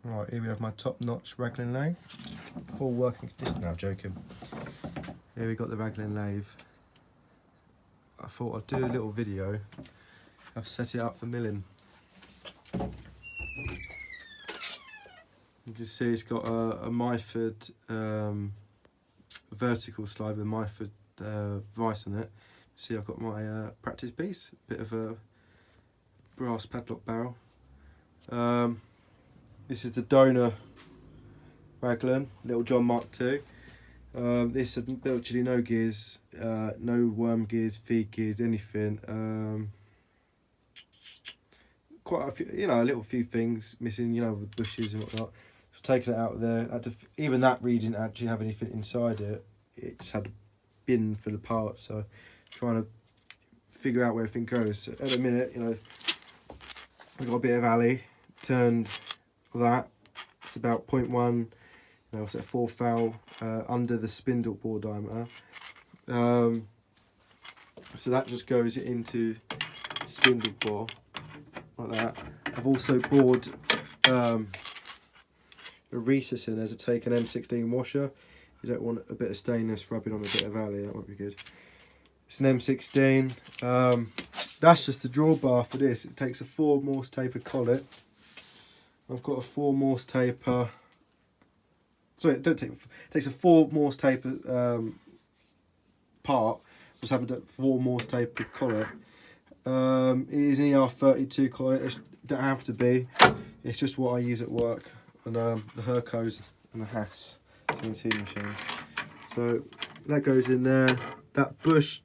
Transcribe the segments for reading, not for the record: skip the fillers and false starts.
Right, here we have my top-notch Raglan lathe. Full working condition. No, I'm joking. Here we got the Raglan lathe. I thought I'd do a little video. I've set it up for milling. You can see it's got a Myford vertical slide with Myford vice on it. See, I've got my practice piece, bit of a brass padlock barrel. This is the donor Raglan Little John MK2. This is literally no gears, no worm gears, feed gears, anything. Quite a few, you know, a little few things missing, you know, the bushes and whatnot. So taking it out of there, even that reed didn't actually have anything inside it. It just had a bin full of parts. So trying to figure out where everything goes. So at the minute, you know, I got a bit of alley turned that. It's about 0.1. You know, it's at 4 foul under the spindle bore diameter. So that just goes into spindle bore like that. I've also bored a recess in there to take an M16 washer. You don't want a bit of stainless rubbing on a bit of alley, that won't be good. It's an M16. That's just the drawbar for this. It takes a 4 Morse taper collet. I've got a 4 Morse taper. Sorry, it takes a 4 Morse taper part. Just having a 4 Morse taper collet. It is an ER32 collet. It don't have to be. It's just what I use at work. And the Hercos and the Haas CNC machines. So that goes in there. That bush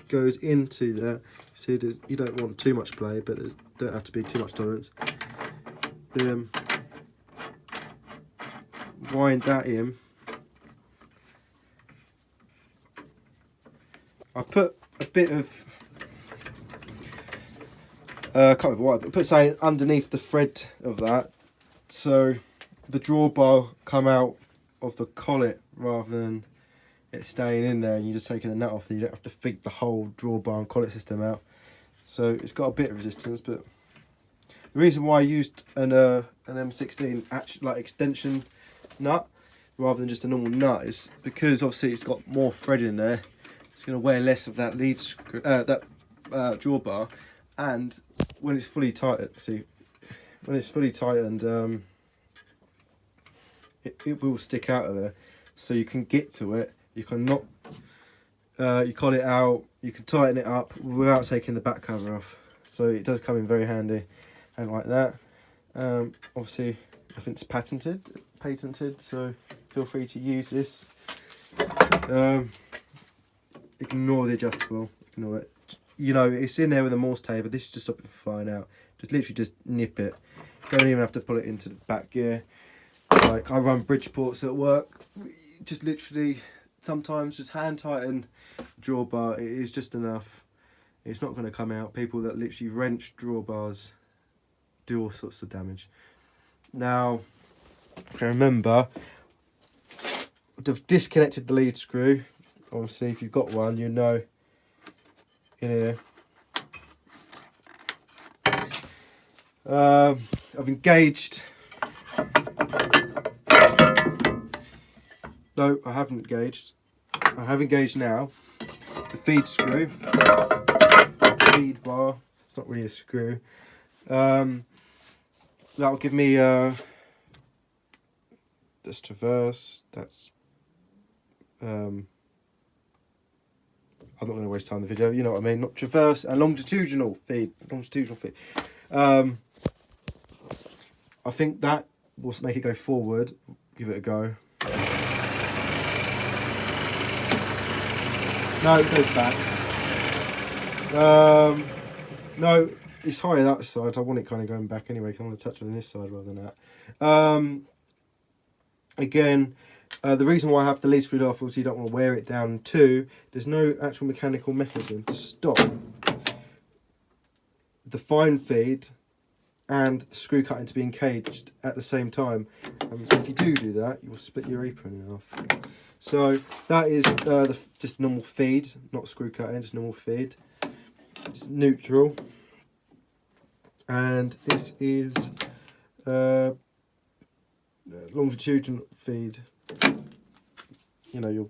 goes into there. See, you don't want too much play, but there don't have to be too much tolerance. Wind that in. I put a bit of I can't remember why, but put something underneath the thread of that, so the drawbar come out of the collet rather than it staying in there and you just taking the nut off, and you don't have to feed the whole drawbar and collet system out. So it's got a bit of resistance, but the reason why I used an M16 actually like extension nut rather than just a normal nut is because obviously it's got more thread in there. It's going to wear less of that lead screw, drawbar, and when it's fully tightened, it will stick out of there. So you can get to it. You can not. You cut it out. You can tighten it up without taking the back cover off. So it does come in very handy, and like that. Obviously, I think it's patented. So feel free to use this. Ignore the adjustable. Ignore it. You know, it's in there with a Morse taper. This is just stop it from flying out. Just nip it. Don't even have to pull it into the back gear. Like I run Bridgeports at work. Just literally sometimes just hand tighten drawbar. It is just enough. It's not going to come out. People that literally wrench drawbars do all sorts of damage. Now, okay, remember, I've disconnected the lead screw. Obviously, if you've got one, you know in here. I've engaged. No, I haven't engaged. I have engaged now. The feed screw. Feed bar. It's not really a screw. That'll give me this traverse. That's I'm not going to waste time in the video, you know what I mean. Not traverse and longitudinal feed. I think that will make it go forward. Give it a go. No, it goes back. No, it's higher that side. I want it kind of going back anyway. I want to touch on this side rather than that. Again, the reason why I have the lead screwed off, obviously you don't want to wear it down too. There's no actual mechanical mechanism to stop the fine feed and the screw cutting to being caged at the same time. If you do that, you will split your apron in half. So that is just normal feed, not screw cutting, just normal feed. It's neutral, and this is longitudinal feed, you know, your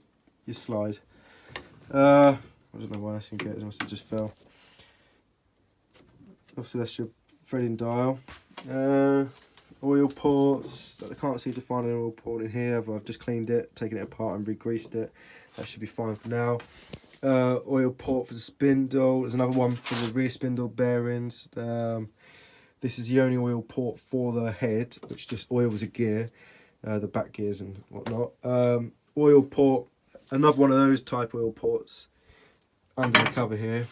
slide. I don't know why I didn't get it, it must have just fell. Obviously that's your threading dial. Oil ports, I can't seem to find an oil port in here, but I've just cleaned it, taken it apart and re-greased it. That should be fine for now. Oil port for the spindle, there's another one for the rear spindle bearings. This is the only oil port for the head, which just oils a gear, the back gears and whatnot. Oil port, another one of those type oil ports under the cover here.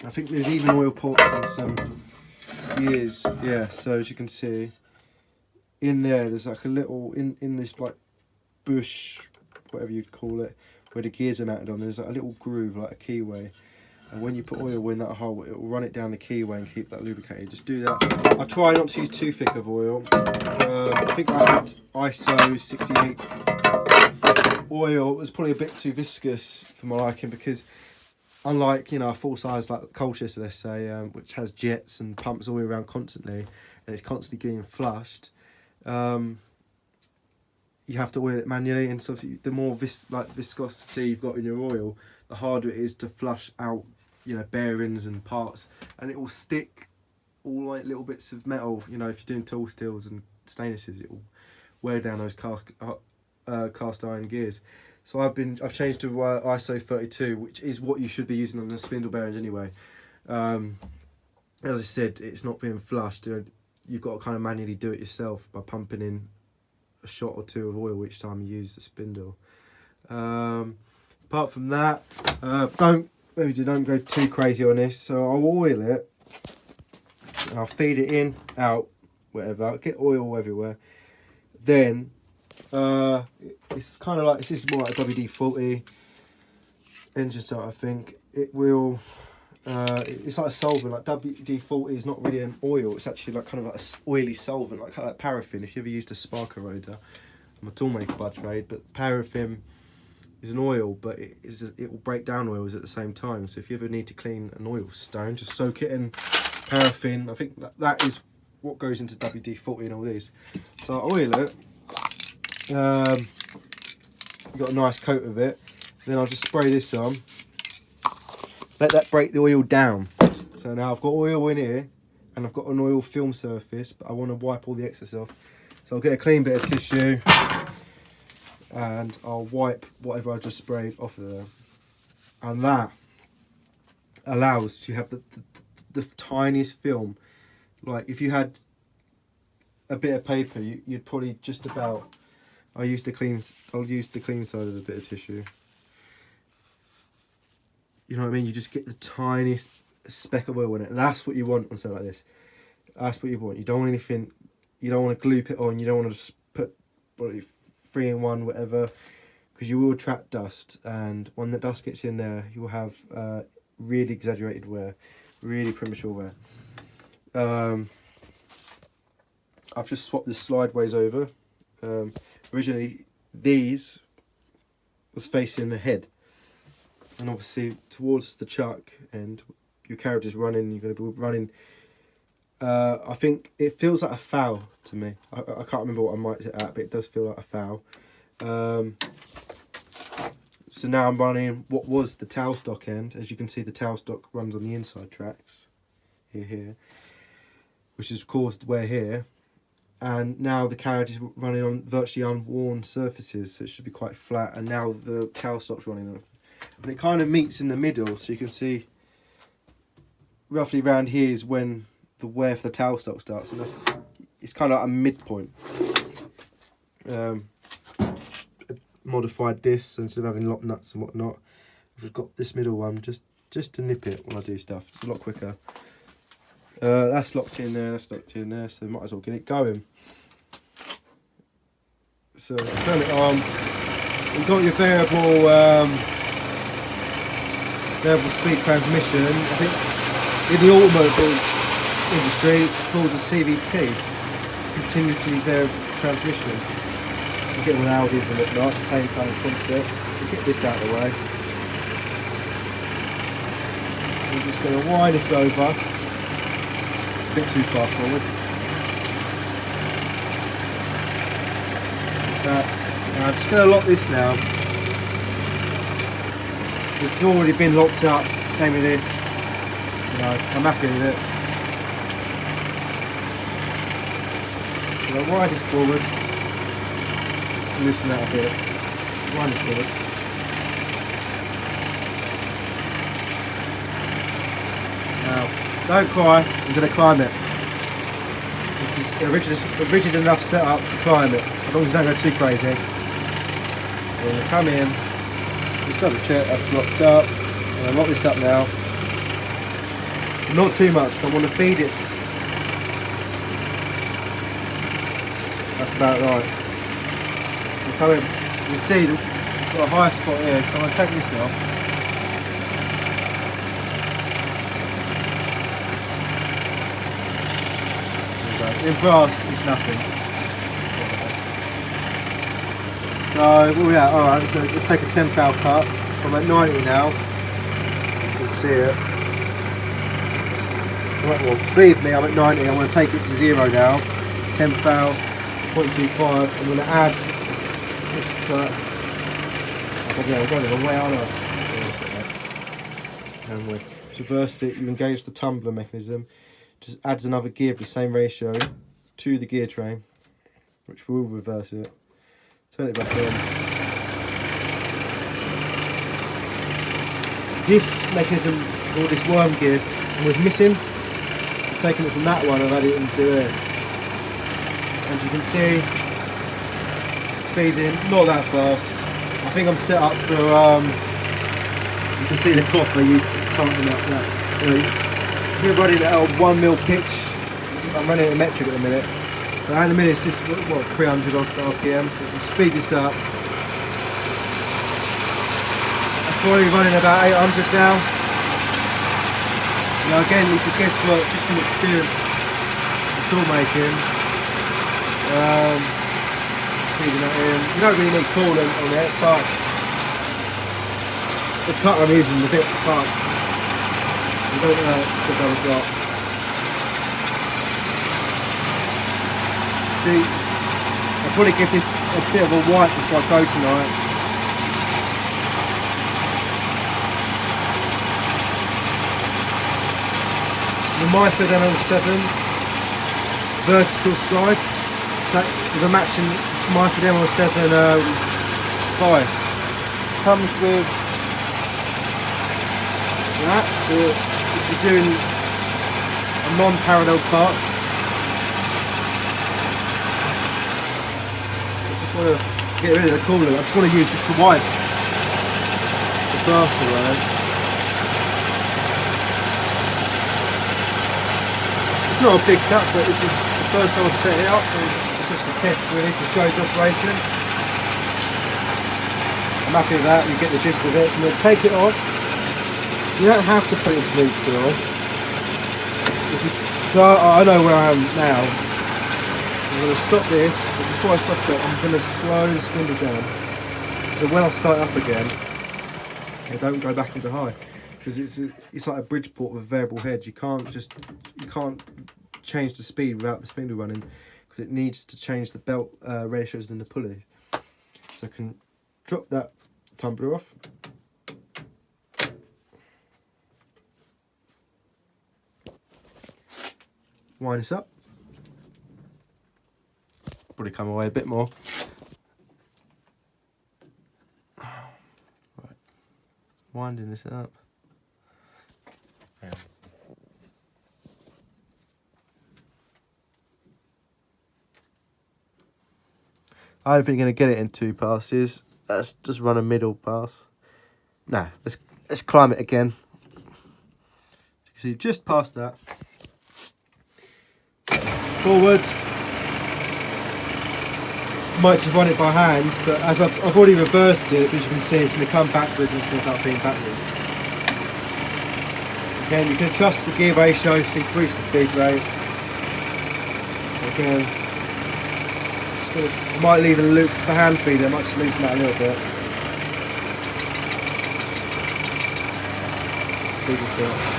I think there's even oil ports on some gears. Yeah, so as you can see, in there's like a little, in this like bush, whatever you'd call it, where the gears are mounted on, there's like a little groove, like a keyway. And when you put oil in that hole, it will run it down the keyway and keep that lubricated. Just do that. I try not to use too thick of oil. I think I had ISO 68 oil. It was probably a bit too viscous for my liking, because unlike, you know, a full size like Colchester, let's say, which has jets and pumps all the way around constantly, and it's constantly getting flushed, you have to oil it manually, and so obviously the more viscosity you've got in your oil, the harder it is to flush out, you know, bearings and parts, and it will stick all like little bits of metal. You know, if you're doing tool steels and stainlesses, it will wear down those cast iron gears. So I've changed to ISO 32, which is what you should be using on the spindle bearings anyway. As I said, it's not being flushed. You've got to kind of manually do it yourself by pumping in a shot or two of oil each time you use the spindle. Apart from that, don't go too crazy on this. So I'll oil it, and I'll feed it in, out, whatever. I'll get oil everywhere. Then it's kind of like, this is more like a WD-40 engine start, I think. It will, it's like a solvent. Like WD-40 is not really an oil, it's actually like kind of like an oily solvent, like paraffin. If you ever used a spark eroder, I'm a toolmaker by trade, but paraffin is an oil, but it will break down oils at the same time. So if you ever need to clean an oil stone, just soak it in paraffin. I think that is what goes into WD-40 and all these. So I oil it. Got a nice coat of it. Then I'll just spray this on. Let that break the oil down. So now I've got oil in here, and I've got an oil film surface, but I want to wipe all the excess off. So I'll get a clean bit of tissue, and I'll wipe whatever I just sprayed off of there. And that allows to have the tiniest film. Like if you had a bit of paper, you'd probably just about, I'll use the clean side of the bit of tissue. You know what I mean? You just get the tiniest speck of oil in it. And that's what you want on something like this. That's what you want. You don't want anything, you don't want to gloop it on, you don't want to just put 3-in-1, whatever, because you will trap dust, and when the dust gets in there, you will have really exaggerated wear, really premature wear. I've just swapped the slideways over. Originally, these was facing the head, and obviously towards the chuck end, your carriage is running. You're going to be running. I think it feels like a foul to me. I can't remember what I marked it at, but it does feel like a foul. So now I'm running what was the tailstock end. As you can see, the tailstock runs on the inside tracks here, which is caused wear here. And now the carriage is running on virtually unworn surfaces, so it should be quite flat. And now the tailstock's running on, and it kind of meets in the middle, so you can see roughly around here is when the wear for the tailstock starts, and it's kind of like a midpoint. Modified this, so instead of having lock nuts and whatnot, I've got this middle one just to nip it when I do stuff. It's a lot quicker. That's locked in there, that's locked in there, so might as well get it going. So turn it on. You've got your variable speed transmission. I think in the automobile industry it's called a CVT, continuously variable transmission. You get all Audis and whatnot, same kind of concept. So get this out of the way. We're just going to wind this over. It's a bit too far forward. that. I'm just going to lock this now. This has already been locked up, same with this. You know, I'm happy with it. So I'll wind this forward, loosen that a bit, wind this forward. Now, don't cry, I'm going to climb it. This is a rigid enough setup to climb it, as long as you don't go too crazy. I'm going to come in, just double check that's locked up, and I'll lock this up now. Not too much, I want to feed it. That's about right. You come in, you see it's got a high spot here, so I'm going to take this off. In brass, it's nothing. So, where we at? Alright, so let's take a 10 thou cut. I'm at 90 now. You can see it. Right, well, believe me, I'm at 90. I'm going to take it to 0 now. 10 thou, 0.25. I'm going to add this cut. I'm going the wrong way, aren't I? Reverse it, you engage the tumbler mechanism. Just adds another gear of the same ratio to the gear train, which will reverse it. Turn it back on. This mechanism, or this worm gear, was missing. I've taken it from that one and added it into there. As you can see, speeding, not that fast. I think I'm set up for, you can see the cloth I used to tighten up that. We're running at a 1mm pitch. I'm running at a metric at the minute. But at the minute it's just, what, 300 RPM, so if you speed this up. That's probably running about 800 now. Now again, this is guesswork, just from experience of tool making. Speeding that in. You don't really need coolant on it, but the cut I'm using is a bit fucked. You don't know it's a double drop. See, I'll probably give this a bit of a wipe before I go tonight. The Myford ML7 vertical slide, with a matching Myford ML7 bias. Comes with that if you're doing a non-parallel part. I just want to get rid of the coolant. I just want to use this to wipe the glass away. It's not a big cut, but this is the first time I've set it up. It's just a test really to show its operation. I'm happy with that. You get the gist of it. So I'm going to take it off. You don't have to put it into neutral. So I know where I am now. I'm going to stop this, but before I stop it, I'm going to slow the spindle down. So when I start up again, I don't go back into high, because it's like a Bridgeport with a variable head. You can't change the speed without the spindle running, because it needs to change the belt ratios in the pulley. So I can drop that tumbler off. Wind this up. Probably come away a bit more. Right. Winding this up. I don't think you're going to get it in 2 passes. Let's just run a middle pass. Nah, let's climb it again. You can see just past that. Forward. Might just run it by hand, but as I've already reversed it, as you can see, it's going to come backwards and it's going to start being backwards. Again, you can adjust the gear ratios to increase the feed rate. Again, I might leave a loop for hand feeder, I might just loosen that a little bit. Speed this up.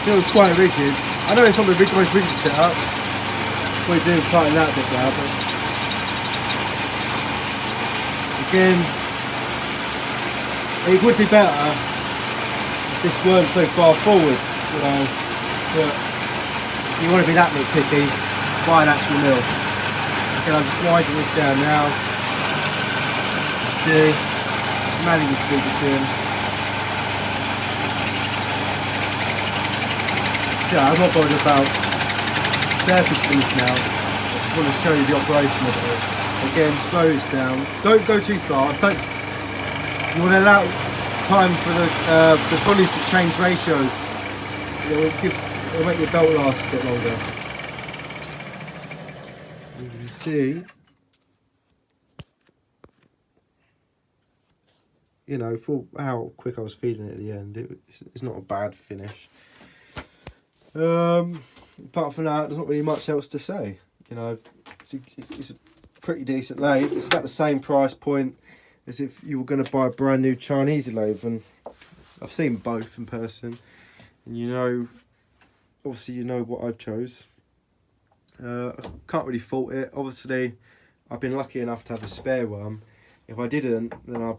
feels quite rigid. I know it's not the most rigid setup. We're doing tighten that a bit now, but again, it would be better if this weren't so far forward, you know. But if you want to be that nitpicky, buy an actual mill. Okay, I'm just winding this down now. See, manually feed this in. See, I'm not bothered about surface finish now. I just want to show you the operation of it. Again, slow this down. Don't go too fast. You want to allow time for the bodies to change ratios. It'll make your belt last a bit longer. You can see, you know, for how quick I was feeding it at the end, it's not a bad finish. Apart from that, there's not really much else to say. You know, it's a pretty decent lathe. It's about the same price point as if you were going to buy a brand new Chinese lathe, and I've seen both in person, and you know, obviously you know what I've chose. I can't really fault it. Obviously, I've been lucky enough to have a spare one. If I didn't, then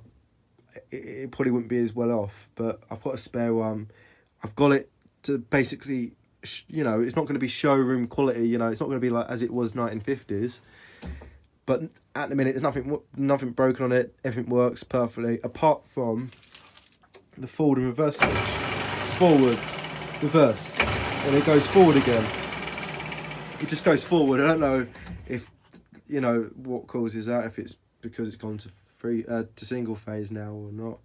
it probably wouldn't be as well off. But I've got a spare one. I've got it to basically, you know, it's not going to be showroom quality. You know, it's not going to be like as it was 1950s. But at the minute, there's nothing broken on it. Everything works perfectly, apart from the forward and reverse switch. Forward, reverse, and it goes forward again. It just goes forward. I don't know if, you know, what causes that, if it's because it's gone to single phase now or not.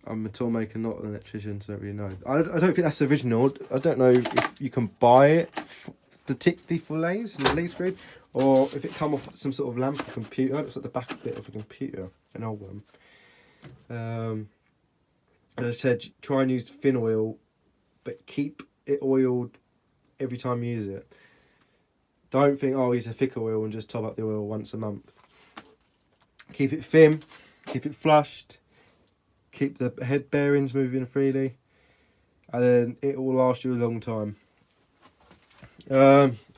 I'm a tool maker, not an electrician, so I don't really know. I don't think that's original. I don't know if you can buy it particularly for lathes and the lathe grid, or if it come off some sort of lamp or computer. It looks like the back bit of a computer, an old one. As I said, try and use thin oil, but keep it oiled every time you use it. Don't think, oh, use a thicker oil and just top up the oil once a month. Keep it thin, keep it flushed, keep the head bearings moving freely, and then it will last you a long time.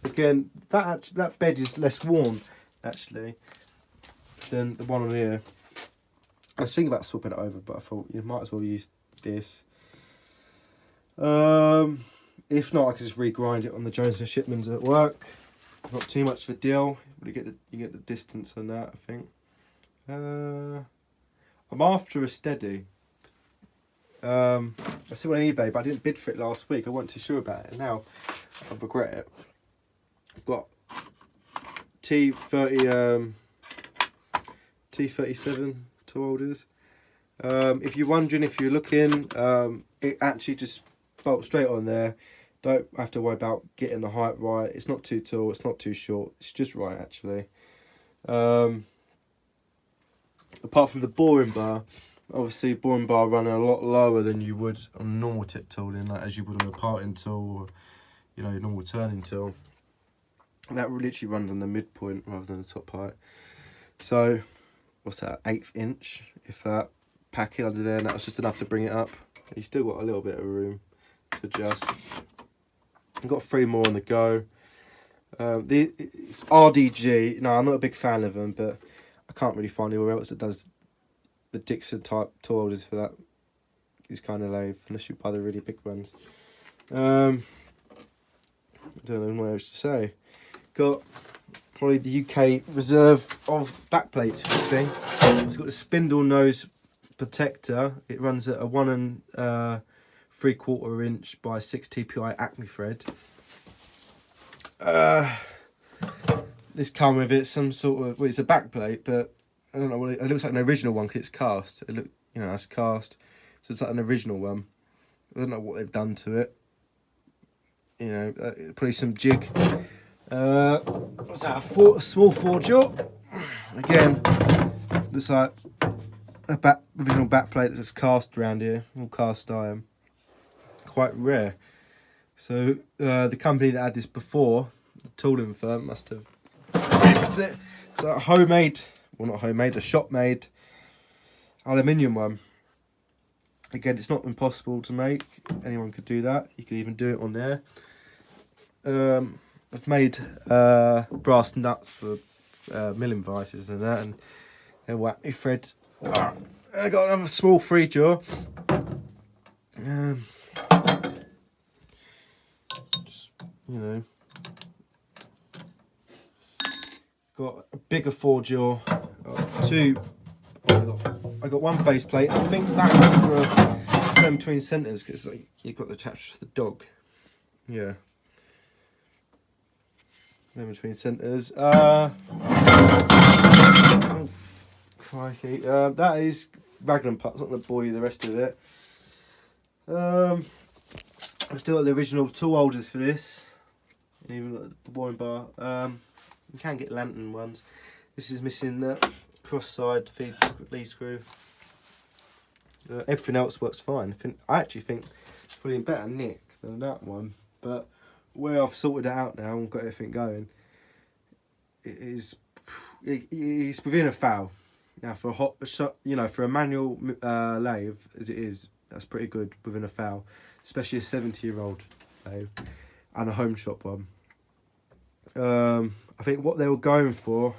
Again, that bed is less worn actually than the one on here. I was thinking about swapping it over, but I thought you might as well use this. If not, I could just regrind it on the Jones and Shipmans at work. Not too much of a deal. You get the distance on that, I think. I'm after a steady. I saw it on eBay, but I didn't bid for it last week. I wasn't too sure about it, and now I regret it. I've got T37 tool holders. If you're wondering, if you're looking, it actually just bolts straight on there. Don't have to worry about getting the height right. It's not too tall, it's not too short. It's just right, actually. Apart from the boring bar, obviously boring bar running a lot lower than you would on normal tip tooling, like as you would on a parting tool or, you know, your normal turning tool. That literally runs on the midpoint rather than the top height. So, what's that, 1/8 inch, if that, packing under there, and that was just enough to bring it up. You still got a little bit of room to adjust. I've got 3 more on the go. It's RDG. No, I'm not a big fan of them, but I can't really find anywhere else that does the Dixon type tool holders for that. These kind of lathe, unless you buy the really big ones. I don't know what else to say. Got probably the UK reserve of backplates for this thing. It's got a spindle nose protector. It runs at a 1 3/4 inch by 6 TPI Acme thread. This come with it some sort of, well, it's a backplate, but I don't know what it looks like, an original one because it's cast. It it's cast, so it's like an original one. I don't know what they've done to it. You know, probably some jig. What's that? A small 4-jaw. Again, looks like a original backplate that's cast around here, all cast iron. Quite rare. So the company that had this before, the tooling firm, must have fixed it. It's a homemade, well not homemade, a shop made aluminium one. Again, it's not impossible to make. Anyone could do that. You could even do it on there. I've made brass nuts for milling vices and that, and then whack me thread. I got another small 3 jaw. Just, you know, got a bigger 4 jaw. I got 1 face plate. I think that's for turn between centres because like, you've got the attached to the dog. Yeah. Then between centres. Oh, crikey. That is Raglan parts. I'm not going to bore you the rest of it. I still got the original tool holders for this. Even got the boring bar. You can get lantern ones. This is missing the cross side feed lead screw. Everything else works fine. I actually think it's probably in better nick than that one. But where I've sorted it out now and got everything going, it's within a foul. Now for a hot shot, you know, for a manual lathe as it is, that's pretty good within a foul, especially a 70-year-old lathe and a home shop one. I think what they were going for,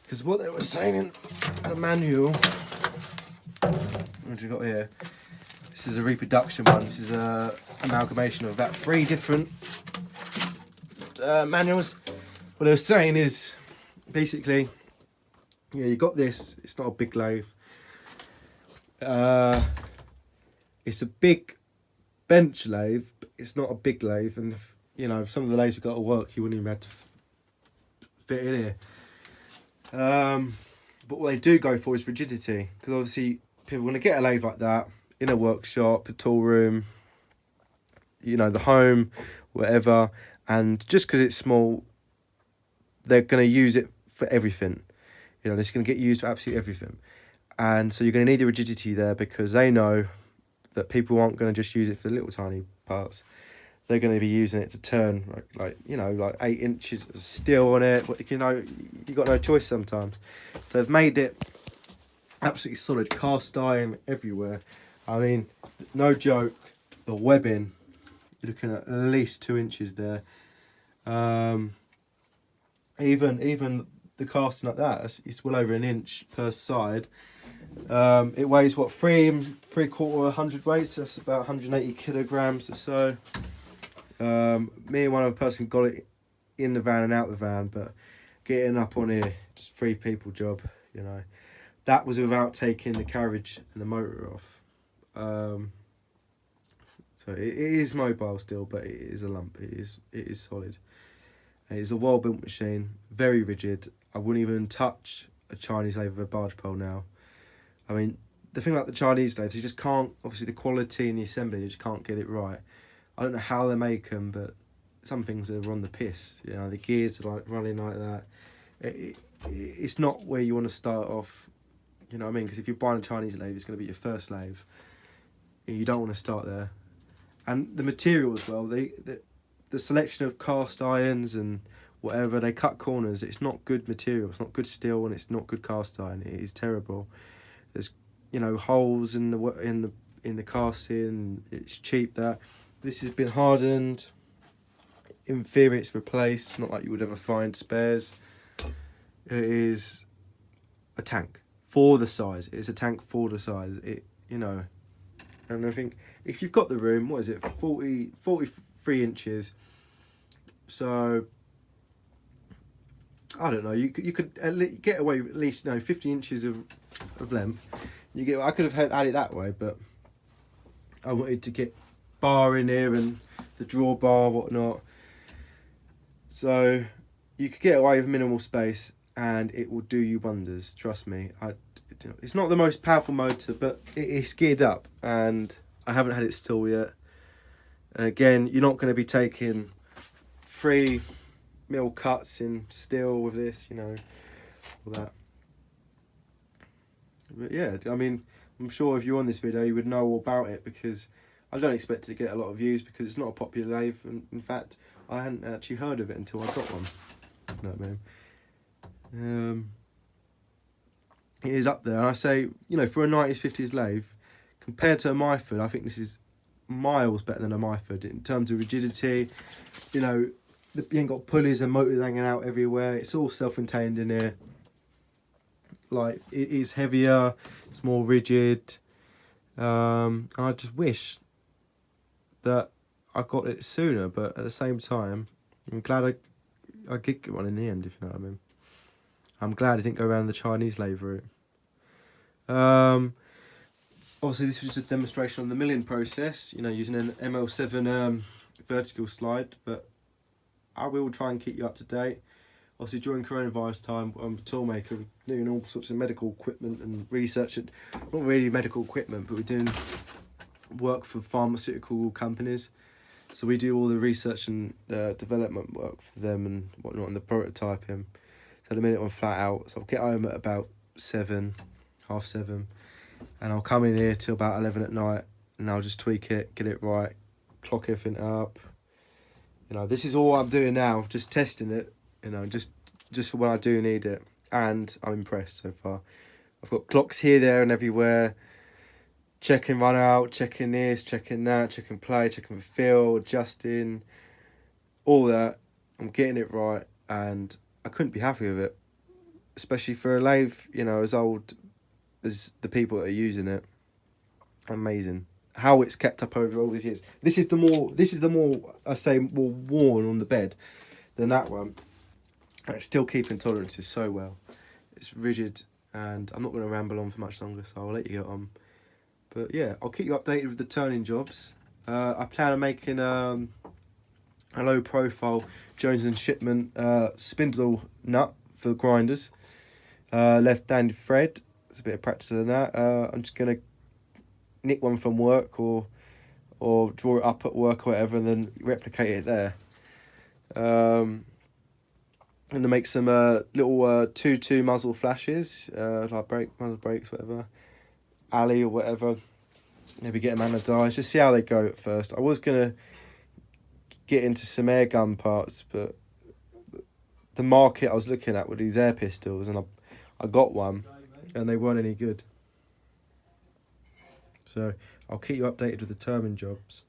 because what they were saying in the manual, what have you got here? This is a reproduction one. This is a amalgamation of about 3 different manuals. What they were saying is, basically, yeah, you got this. It's not a big lathe. It's a big bench lathe. But it's not a big lathe, and if, you know, if some of the lathes have got to work, you wouldn't even have to fit in here. But what they do go for is rigidity, because obviously people want to get a lathe like that in a workshop, a tool room, you know, the home, whatever, and just because it's small, they're going to use it for everything. You know, it's going to get used for absolutely everything. And so you're going to need the rigidity there, because they know that people aren't going to just use it for little tiny parts. They're going to be using it to turn like you know, like 8 inches of steel on it. You know, you got no choice sometimes. So they've made it absolutely solid, cast iron everywhere. I mean, no joke, the webbing, you're looking at least 2 inches there. Even the casting like that, it's well over 1 inch per side. It weighs what, 3 3/4 hundredweights, so that's about 180 kilograms or so. Me and one other person got it in the van and out the van, but getting up on here, just 3 people job, you know. That was without taking the carriage and the motor off. So it is mobile still, but it is a lump. It is solid. It is a well built machine, very rigid. I wouldn't even touch a Chinese lathe with a barge pole now. I mean, the thing about the Chinese lathes, you just can't, obviously the quality and the assembly, you just can't get it right. I don't know how they make them, but some things are on the piss. You know, the gears are like running like that. It's not where you want to start off. You know what I mean? Because if you're buying a Chinese lathe, it's going to be your first lathe. You don't want to start there. And the material as well, the selection of cast irons and whatever, they cut corners. It's not good material. It's not good steel, and it's not good cast iron. It is terrible. There's, you know, holes in the casting. It's cheap. That this has been hardened. In theory, it's replaced. It's not like you would ever find spares. It is a tank for the size. It's a tank for the size. It, you know, and I think if you've got the room, what is it, 43 inches. So I don't know. You could get away with at least 50 inches of length. I could have had it that way, but I wanted to get bar in here and the drawbar, whatnot. So you could get away with minimal space, and it will do you wonders. Trust me. It's not the most powerful motor, but it's geared up, and I haven't had it stall yet. And again, you're not going to be taking 3 mil cuts in steel with this, you know, all that. But yeah, I mean, I'm sure if you're on this video, you would know all about it, because I don't expect to get a lot of views because it's not a popular lathe. And in fact, I hadn't actually heard of it until I got one. You know what I mean? It is up there. And I say, you know, for a 90s, 50s lathe, compared to a Myford, I think this is miles better than a Myford in terms of rigidity. You know, you ain't got pulleys and motors hanging out everywhere. It's all self-contained in here. Like, it is heavier, it's more rigid. I just wish that I got it sooner, but at the same time, I'm glad I did get one in the end, if you know what I mean. I'm glad I didn't go around the Chinese lathe route. Obviously, this was just a demonstration on the milling process, you know, using an ML7 vertical slide, but I will try and keep you up to date. Obviously, during coronavirus time, I'm a toolmaker, we're doing all sorts of medical equipment and research, and not really medical equipment, but we're doing work for pharmaceutical companies. So we do all the research and development work for them and whatnot, and the prototyping. So at the minute I'm flat out, so I'll get home at about 7, half 7, and I'll come in here till about 11 at night, and I'll just tweak it, get it right, clock everything up. You know, this is all I'm doing now, just testing it, you know, just for when I do need it, and I'm impressed so far. I've got clocks here, there and everywhere, checking run out, checking this, checking that, checking play, checking the feel, adjusting, all that. I'm getting it right, and I couldn't be happy with it, especially for a lathe, you know, as old as the people that are using it. Amazing how it's kept up over all these years. This is the more I say more worn on the bed than that one. And it's still keeping tolerances so well. It's rigid, and I'm not going to ramble on for much longer, so I'll let you get on. But yeah, I'll keep you updated with the turning jobs. I plan on making a low profile Jones and Shipman spindle nut for grinders. Left-handed thread. It's a bit of practice on that. I'm just going to nick one from work or draw it up at work or whatever, and then replicate it there. And to make some little 2-2 muzzle flashes, like muzzle brakes, whatever, alley or whatever. Maybe get them anodized, just see how they go at first. I was going to get into some air gun parts, but the market I was looking at were these air pistols, and I got one, and they weren't any good. So I'll keep you updated with the turning jobs.